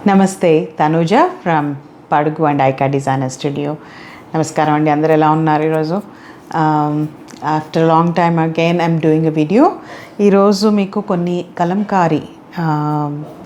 నమస్తే, Tanuja from Padugu and Aika designer studio. నమస్కారం అండి, అందరు ఎలా ఉన్నారు? ఈరోజు after long time again I'm doing a video. ఈరోజు మీకు కొన్ని కలంకారీ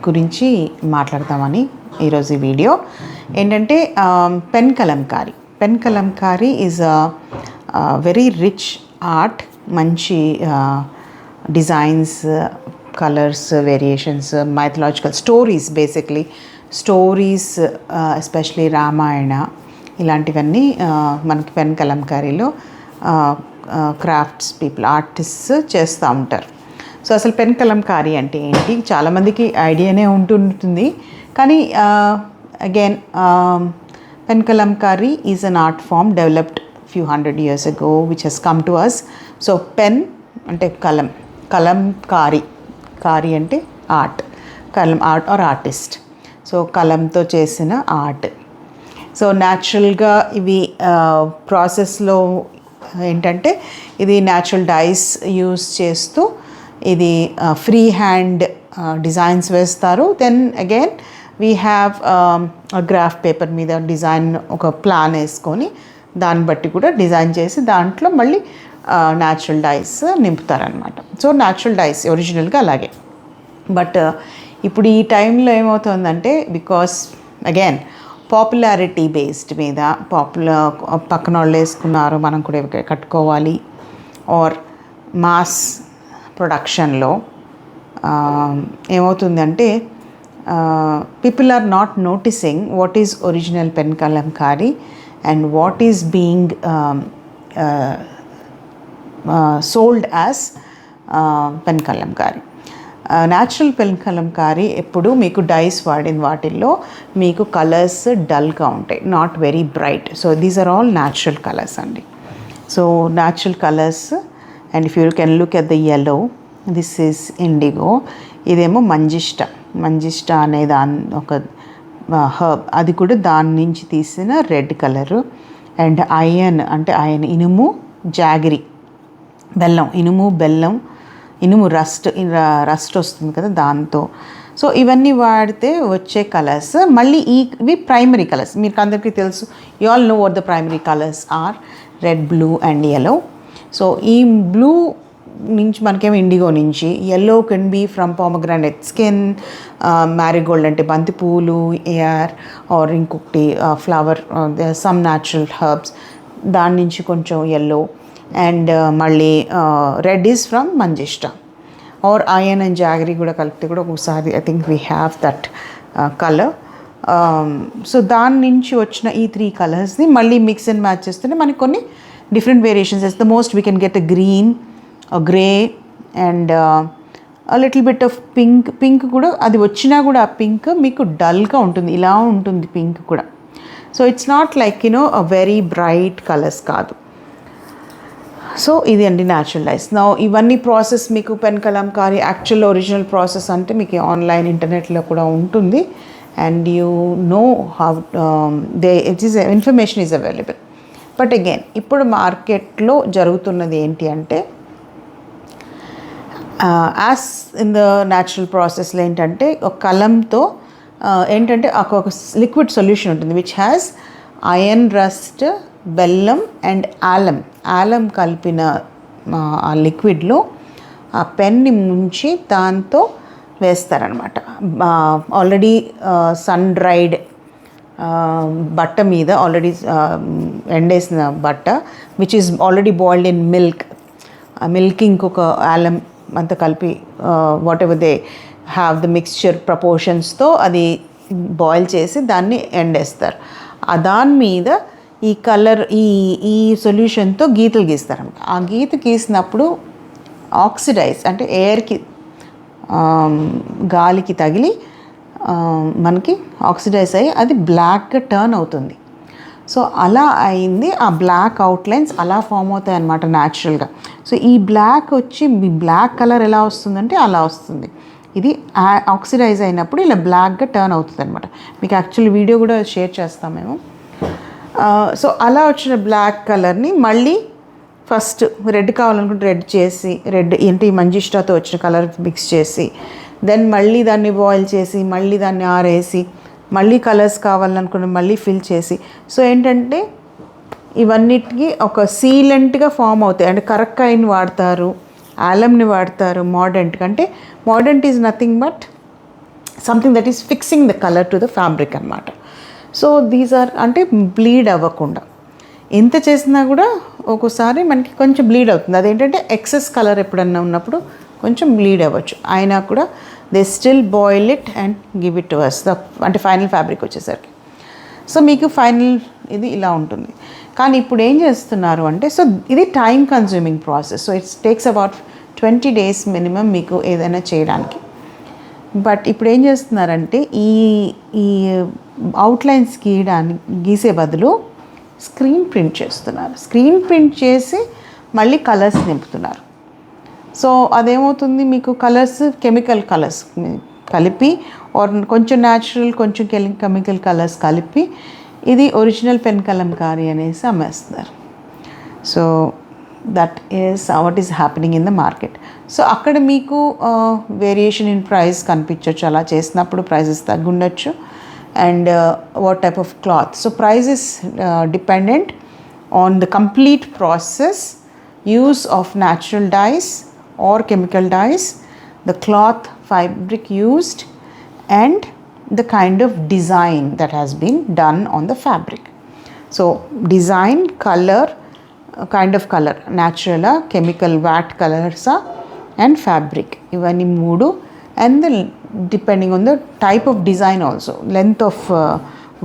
గురించి మాట్లాడతామని ఈరోజు ఈ వీడియో ఏంటంటే pen Kalamkari is a very rich art. మంచి designs, colours, variations, mythological stories, basically stories, especially Ramayana ఇలాంటివన్నీ మనకి పెన్ కలంకారీలో క్రాఫ్ట్స్ పీపుల్, ఆర్టిస్ట్స్ చేస్తూ ఉంటారు. సో అసలు పెన్ కలంకారీ అంటే ఏంటి? చాలామందికి ఐడియానే ఉంటుంటుంది, కానీ again pen Kalamkari is an art form developed few hundred years ago which has come to us. So pen అంటే కారీ అంటే ఆర్ట్, కలం ఆర్ట్ ఆర్ ఆర్టిస్ట్. సో కలంతో చేసిన ఆర్ట్. సో న్యాచురల్గా ఇవి ప్రాసెస్లో ఏంటంటే ఇది న్యాచురల్ డైస్ యూస్ చేస్తూ ఇది ఫ్రీ హ్యాండ్ డిజైన్స్ వేస్తారు. Then again we have graph paper మీద డిజైన్, ఒక ప్లాన్ వేసుకొని దాన్ని బట్టి కూడా డిజైన్ చేసి దాంట్లో మళ్ళీ న్యాచురల్ డైస్ నింపుతారనమాట. సో న్యాచురల్ డైస్ ఒరిజినల్గా అలాగే. బట్ ఇప్పుడు ఈ టైంలో ఏమవుతుందంటే, బికాస్ అగైన్ పాపులారిటీ బేస్డ్ మీద పక్కన వాళ్ళు వేసుకున్నారు, మనం కూడా కట్టుకోవాలి, ఆర్ మాస్ ప్రొడక్షన్లో ఏమవుతుందంటే people are not noticing what is original pen Kalamkari and what is being sold as pen kalamkari. Natural pen kalamkari ఎప్పుడు మీకు డైస్ వాడిన వాటిల్లో మీకు కలర్స్ డల్గా ఉంటాయి, not very bright. So these are all natural colours అండి. So natural colours. And if you can look at the yellow, this is indigo. ఇదేమో మంజిష్ట అనే దాని ఒక హర్బ్, అది కూడా దాని నుంచి తీసిన రెడ్ కలరు. అండ్ అయన్ అంటే ఇనుము, జాగిరి, బెల్లం, ఇనుము రస్ట్ వస్తుంది కదా దాంతో. సో ఇవన్నీ వాడితే వచ్చే కలర్స్. మళ్ళీ ఇవి ప్రైమరీ కలర్స్, మీకు అందరికీ తెలుసు. You all know what the primary colours are, red, blue and yellow. So ఈ బ్లూ నుంచి మనకేమో ఇండిగో నుంచి, yellow can be from pomegranate skin, marigold అంటే బంతిపూలు, ఎయిర్, ఆర్ ఇంకొకటి ఫ్లవర్, సమ్ న్యాచురల్ హర్బ్స్, దాని నుంచి కొంచెం yellow. అండ్ మళ్ళీ red is from manjishta, or iron and jaggery కూడా కలిపితే కూడా ఒకసారి I think we have that colour. So దాని నుంచి వచ్చిన ఈ 3 కలర్స్ని మళ్ళీ మిక్స్ అండ్ మ్యాచ్ చేస్తేనే మనకి కొన్ని different variations. As the most we can get a green, grey and little bit of pink కూడా. అది వచ్చినా కూడా ఆ పింక్ మీకు డల్గా ఉంటుంది, ఇలా ఉంటుంది పింక్ కూడా. So it's not like a very bright colours కాదు. సో ఇది అండి న్యాచురల్ డైస్. నా ఇవన్నీ ప్రాసెస్ మీకు pen Kalamkari actual original process అంటే మీకు ఆన్లైన్ ఇంటర్నెట్లో కూడా ఉంటుంది. And you know how information is available. But again ఇప్పుడు మార్కెట్లో జరుగుతున్నది ఏంటి అంటే, యాజ్ ఇన్ ద న్యాచురల్ ప్రాసెస్లో ఏంటంటే ఒక కలంతో ఏంటంటే ఒక లిక్విడ్ సొల్యూషన్ ఉంటుంది విచ్ హ్యాస్ అయన్ రస్ట్, బెల్లం అండ్ ఆలం కలిపిన ఆ లిక్విడ్లో ఆ పెన్ని ముంచి దాంతో వేస్తారనమాట. ఆల్రెడీ సన్ డ్రైడ్ బట్ట మీద, ఆల్రెడీ ఎండేసిన బట్ట which is already boiled in milk ఇంకొక ఆలం అంతా కలిపి whatever they have the mixture ప్రపోర్షన్స్తో అది బాయిల్ చేసి దాన్ని ఎండేస్తారు. దాని మీద ఈ కలర్ ఈ సొల్యూషన్తో గీతలు గీస్తారనమాట. ఆ గీత గీసినప్పుడు ఆక్సిడైజ్ అంటే ఎయిర్కి, గాలికి తగిలి మనకి ఆక్సిడైజ్ అయ్యి అది బ్లాక్గా టర్న్ అవుతుంది. సో అలా అయింది. ఆ బ్లాక్ అవుట్లైన్స్ అలా ఫామ్ అవుతాయి అన్నమాట న్యాచురల్గా. సో ఈ బ్లాక్ వచ్చి మీ బ్లాక్ కలర్ ఎలా వస్తుందంటే అలా వస్తుంది. ఇది ఆక్సిడైజ్ అయినప్పుడు ఇలా బ్లాక్గా టర్న్ అవుతుంది అనమాట. మీకు యాక్చువల్ వీడియో కూడా షేర్ చేస్తాం మేము. సో అలా వచ్చిన బ్లాక్ కలర్ని మళ్ళీ ఫస్ట్ రెడ్ కావాలనుకుంటే రెడ్ చేసి, రెడ్ ఏంటి మంజిష్టాతో వచ్చిన కలర్ మిక్స్ చేసి, దెన్ మళ్ళీ దాన్ని బాయిల్ చేసి, మళ్ళీ దాన్ని ఆరేసి, మళ్ళీ కలర్స్ కావాలనుకుని మళ్ళీ ఫిల్ చేసి, సో ఏంటంటే ఇవన్నిటికీ ఒక సీలెంట్గా ఫామ్ అవుతాయి. అంటే కరక్కాయిని వాడతారు, ఆలంని వాడతారు మోడెంట్. అంటే mordant is nothing but something that is fixing the colour to the fabric అనమాట. సో దీస్ ఆర్ అంటే బ్లీడ్ అవ్వకుండా, ఎంత చేసినా కూడా ఒక్కోసారి మనకి కొంచెం బ్లీడ్ అవుతుంది. అదేంటంటే ఎక్సెస్ కలర్ ఎప్పుడన్నా ఉన్నప్పుడు కొంచెం బ్లీడ్ అవ్వచ్చు. అయినా కూడా they still boil it and give it to us అంటే ఫైనల్ ఫ్యాబ్రిక్ వచ్చేసరికి. సో మీకు ఫైనల్ ఇది ఇలా ఉంటుంది. కానీ ఇప్పుడు ఏం చేస్తున్నారు అంటే, సో ఇది time consuming process. So it's takes about 20 days minimum మీకు ఏదైనా చేయడానికి. బట్ ఇప్పుడు ఏం చేస్తున్నారంటే ఈ ఈ అవుట్లైన్స్ గీసే బదులు స్క్రీన్ ప్రింట్ చేస్తున్నారు. స్క్రీన్ ప్రింట్ చేసి మళ్ళీ కలర్స్ నింపుతున్నారు. సో అదేమవుతుంది, మీకు కలర్స్ కెమికల్ కలర్స్ కలిపి ఆర్ కొంచెం న్యాచురల్ కొంచెం కెమికల్ కలర్స్ కలిపి ఇది ఒరిజినల్ పెన్ కలంకారీ అనేసి అమ్మేస్తున్నారు. So that is what is happening in the market. So అక్కడ మీకు వేరియేషన్ ఇన్ ప్రైస్ కనిపించవచ్చు. అలా చేసినప్పుడు ప్రైజెస్ తగ్గుండొచ్చు. And what type of cloth, so price is dependent on the complete process, use of natural dice or chemical dyes, the cloth fabric used, and the kind of design that has been done on the fabric. So design, color, kind of color, natural, chemical vat colors, and fabric, ఇవన్నీ మూడు. And the depending on the type of design also, length of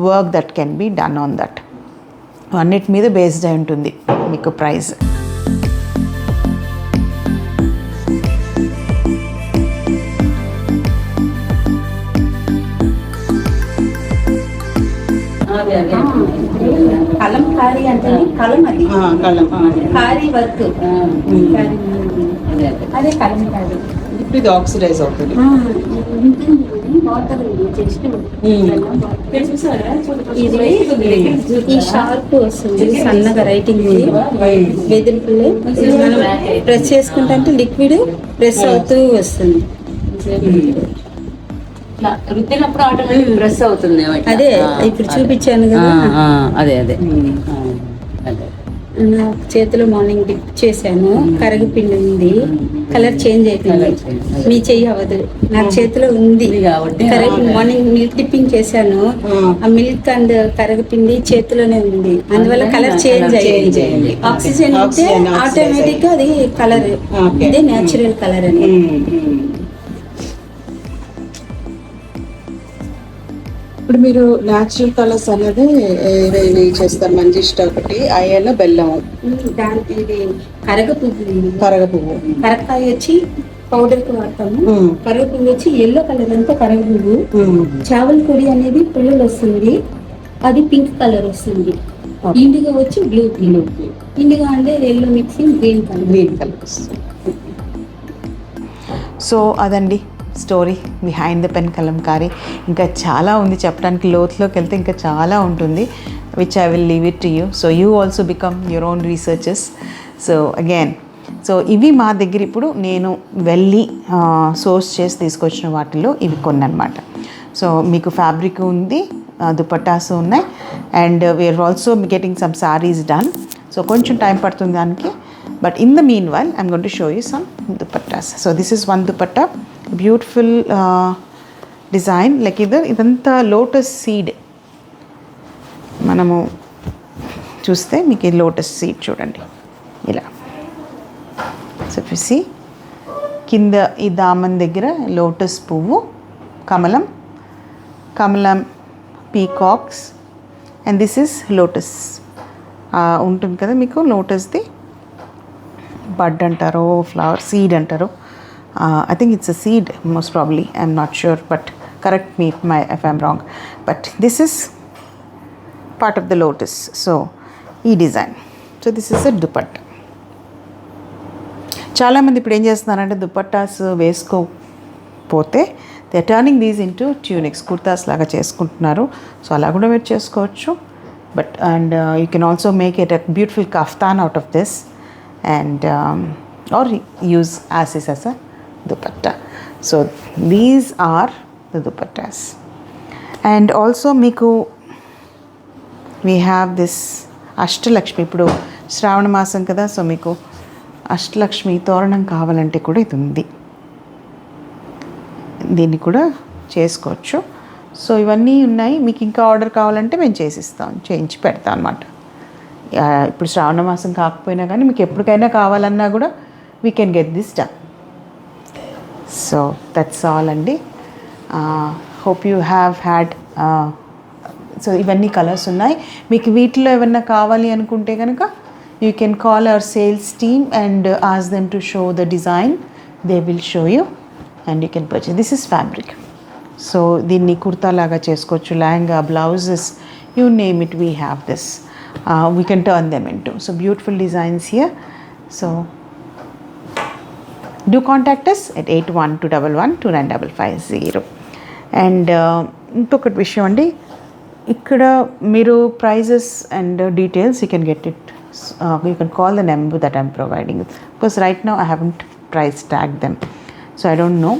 work that can be done on that, అన్నిటి మీద based అయి ఉంటుంది మీకు price. Kalamkari అంటే కలం, అది కలం కారీ వర్క్, అదే కలంకారీ. ఇప్పుడు ఇది ఆక్సిడైజ్ అవుతుంది. వాటర్ జస్ట్ ఈ షార్ప్ వస్తుంది, సన్నగా రైటింగ్ వెదులుపులు మనం ప్రెస్ చేసుకుంటే అంటే లిక్విడ్ ప్రెస్ అవుతూ వస్తుంది. రుద్దినప్పుడు ఆటోమేటిక్ ప్రెస్ అవుతుంది. అదే ఇప్పుడు చూపించాను కదా, అదే అదే నా చేతిలో మార్నింగ్ డిప్ చేశాను, కరగపిండి ఉంది, కలర్ చేంజ్ అయిపోయింది. మీ చెయ్యి అవ్వదు, నా చేతిలో ఉంది కాబట్టి మార్నింగ్ మిల్క్ డిప్పింగ్ చేశాను, ఆ మిల్క్ అండ్ కరగపిండి చేతిలోనే ఉంది, అందువల్ల కలర్ చేంజ్ అయ్యింది. ఆక్సిజన్ అయితే ఆటోమేటిక్ గా అది కలర్, ఇదే న్యాచురల్ కలర్ అని. ఇప్పుడు మీరు న్యాచురల్ కలర్స్ అనేది ఏవేవి చేస్తారు? మంజిష్ట ఒకటి, అయ్యల బెల్లం, దానికి ఇది కరగ పువ్వు, కరక్కాయ వచ్చి పౌడర్ కి వాడతాము, కరగ పువ్వు వచ్చి ఎల్లో కలర్ అంతా కరగ పువ్వు, చావల్ పొడి అనేది పుల్లలు వస్తుంది, అది పింక్ కలర్ వస్తుంది, ఇండిగో వచ్చి బ్లూ, ఇండిగో అంటే ఎల్లో మిక్సింగ్ గ్రీన్ కలర్ వస్తుంది. సో అదండి story behind the pen Kalamkari. ఇంకా చాలా ఉంది చెప్పడానికి, లోతులోకి వెళ్తే ఇంకా చాలా ఉంటుంది, which I will leave it to you. So you also become your own researchers. So again, so ఇవి మా దగ్గర ఇప్పుడు నేను వెళ్ళి సోర్స్ చేసి తీసుకొచ్చిన వాటిలో ఇవి కొన్ని అనమాట. సో మీకు ఫ్యాబ్రిక్ ఉంది, దుపట్టాస్ ఉన్నాయి, and we're also getting some saris done. So కొంచెం టైం పడుతుంది దానికి, but in the meanwhile I'm going to show you some dupattas. So this is one dupatta, beautiful design. Like ఇదంతా లోటస్ సీడ్, మనము చూస్తే మీకు ఈ లోటస్ సీడ్ చూడండి ఇలా. సో చూసి కింద ఈ దామన్ దగ్గర లోటస్ పువ్వు, కమలం peacocks, and this is lotus ఉంటుంది కదా మీకు, లోటస్ది బడ్ అంటారో ఫ్లవర్ సీడ్ అంటారో. I think it's a seed most probably, I'm not sure, but correct me if I'm wrong, but this is part of the lotus. So ee design, so this is a dupatta. చాలా మంది ఇప్పుడు ఏం చేస్తున్నారంటే దుపట్టాస్ వేసుకోపోతే they are turning these into tunics, kurtas లాగా చేసుకుంటున్నారు. So అలా కూడా మీరు చేసుకోవచ్చు, but and you can also make it a beautiful kaftan out of this, and or use as a dupatta. So these are the dupattas. And also మీకు we have this Ashtalakshmi. ఇప్పుడు శ్రావణ మాసం కదా, సో మీకు అష్టలక్ష్మి తోరణం కావాలంటే కూడా ఇది ఉంది, దీన్ని కూడా చేసుకోవచ్చు. సో ఇవన్నీ ఉన్నాయి. మీకు ఇంకా ఆర్డర్ కావాలంటే మేము చేయించి పెడతాం అనమాట. ఇప్పుడు శ్రావణ మాసం కాకపోయినా కానీ మీకు ఎప్పటికైనా కావాలన్నా కూడా we can get this done. So that's all అండి. Hope you have had. So ఇవన్నీ కలర్స్ ఉన్నాయి. మీకు వీటిలో ఏమన్నా కావాలి అనుకుంటే కనుక you can call our sales team and ask them to show the design. They will show you and you can purchase. This is fabric. So దీన్ని కుర్తా లాగా చేసుకోవచ్చు, lehenga, blouses, you name it, we have this. We can turn them into. So beautiful designs here. So do contact us at 8121129550. And ఇంకొకటి విషయం అండి, ఇక్కడ మీరు prices and details you can get it, you can call the number that I'm providing, because right now I haven't price tag them, so I don't know.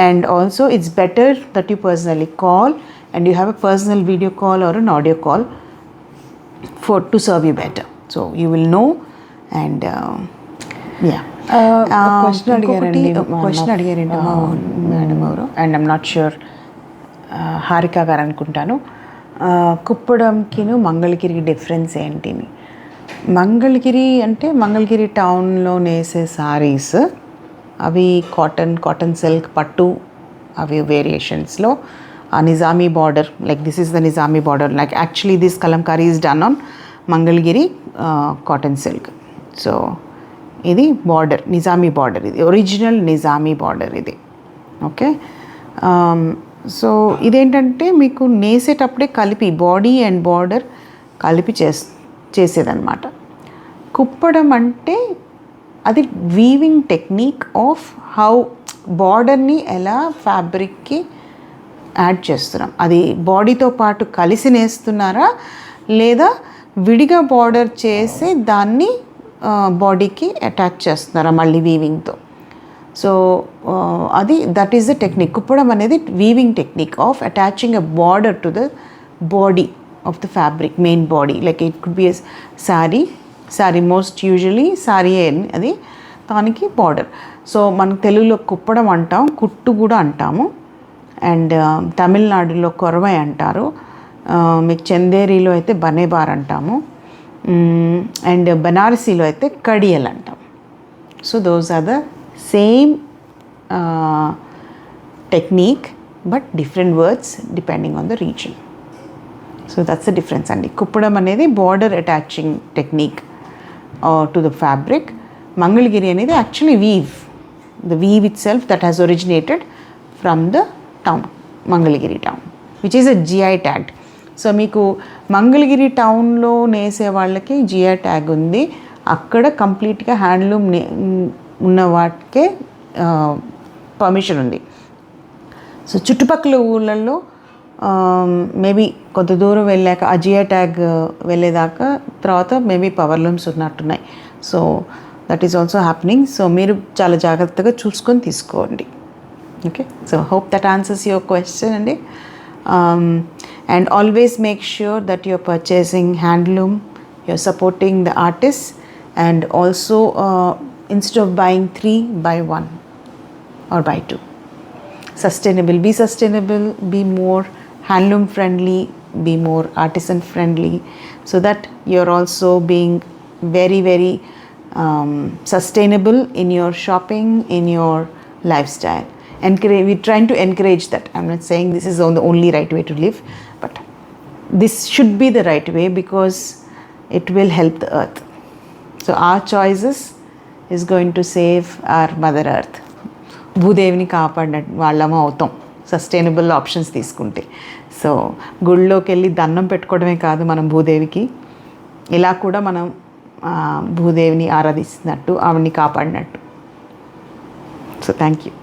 And also it's better that you personally call and you have a personal video call or an audio call to serve you better. So you will know. And yeah. Question అడిగారండి madam ఎవరు, and I'm not sure, Harika గారు అనుకుంటాను. కుప్పడంకిను మంగళగిరికి difference ఏంటిని? Mangalagiri అంటే మంగళగిరి టౌన్లో నేసే సారీస్, అవి cotton silk, పట్టు, అవి వేరియేషన్స్లో. ఆ Nizami border, like this is the Nizami border, like actually this Kalamkari is done on Mangalagiri cotton silk. So ఇది బార్డర్, నిజామీ బార్డర్, ఇది ఒరిజినల్ నిజామీ బార్డర్ ఇది. ఓకే. సో ఇదేంటంటే మీకు నేసేటప్పుడే కలిపి బాడీ అండ్ బార్డర్ కలిపి చేసేదన్నమాట. కుప్పడం అంటే అది వీవింగ్ టెక్నిక్ ఆఫ్ హౌ బార్డర్ని ఎలా ఫ్యాబ్రిక్కి యాడ్ చేస్తున్నాం, అది బాడీతో పాటు కలిసి నేస్తున్నారా లేదా విడిగా బార్డర్ చేసి దాన్ని బాడీకి అటాచ్ చేస్తున్నారా మళ్ళీ వీవింగ్తో. సో అది దట్ ఈస్ ద టెక్నిక్. కుప్పడం అనేది weaving technique of attaching a border to the body of the fabric, main body. Like it could be a sari most usually sari అది, దానికి బార్డర్. సో మనకు తెలుగులో కుప్పడం అంటాం, కుట్టు కూడా అంటాము. అండ్ తమిళనాడులో కొరవై అంటారు, మీకు చందేరిలో అయితే బనేబార్ అంటాము, అండ్ బనారసీలో అయితే కడియల్ అంటాం. So those are the same technique but different words depending on the region. So that's the difference అండి. కుప్పడం అనేది border attaching technique to the fabric. Mangalagiri అనేది actually the weave itself that has originated from the town, Mangalagiri town, which is a GI tag. So మీకు మంగళగిరి టౌన్లో నేసే వాళ్ళకి GI tag ఉంది, అక్కడ కంప్లీట్గా హ్యాండ్లూమ్ ఉన్న వాటికే పర్మిషన్ ఉంది. సో చుట్టుపక్కల ఊళ్ళల్లో మేబీ కొంత దూరం వెళ్ళాక ఆ GI ట్యాగ్ వెళ్ళేదాకా తర్వాత మేబీ పవర్లూమ్స్ ఉన్నట్టున్నాయి. So that is also happening. So మీరు చాలా జాగ్రత్తగా చూసుకొని తీసుకోండి. Okay. So hope that answers your question అండి. And always make sure that you're purchasing handloom, you're supporting the artists, and also instead of buying 3, buy 1 or buy 2. Be sustainable, be more handloom friendly, be more artisan friendly, so that you're also being very, very sustainable in your shopping, in your lifestyle. We're trying to encourage that. I'm not saying this is the only right way to live, but this should be the right way because it will help the earth. So our choices is going to save our mother earth. భూదేవిని కాపాడిన వాళ్ళము అవుతాం sustainable options తీసుకుంటే. So గుళ్ళోకి వెళ్ళి దండం పెట్టుకోవడమే కాదు మనం భూదేవికి, ఇలా కూడా మనం భూదేవిని ఆరాధిస్తున్నట్టు, ఆవిడ్ని కాపాడినట్టు. So thank you.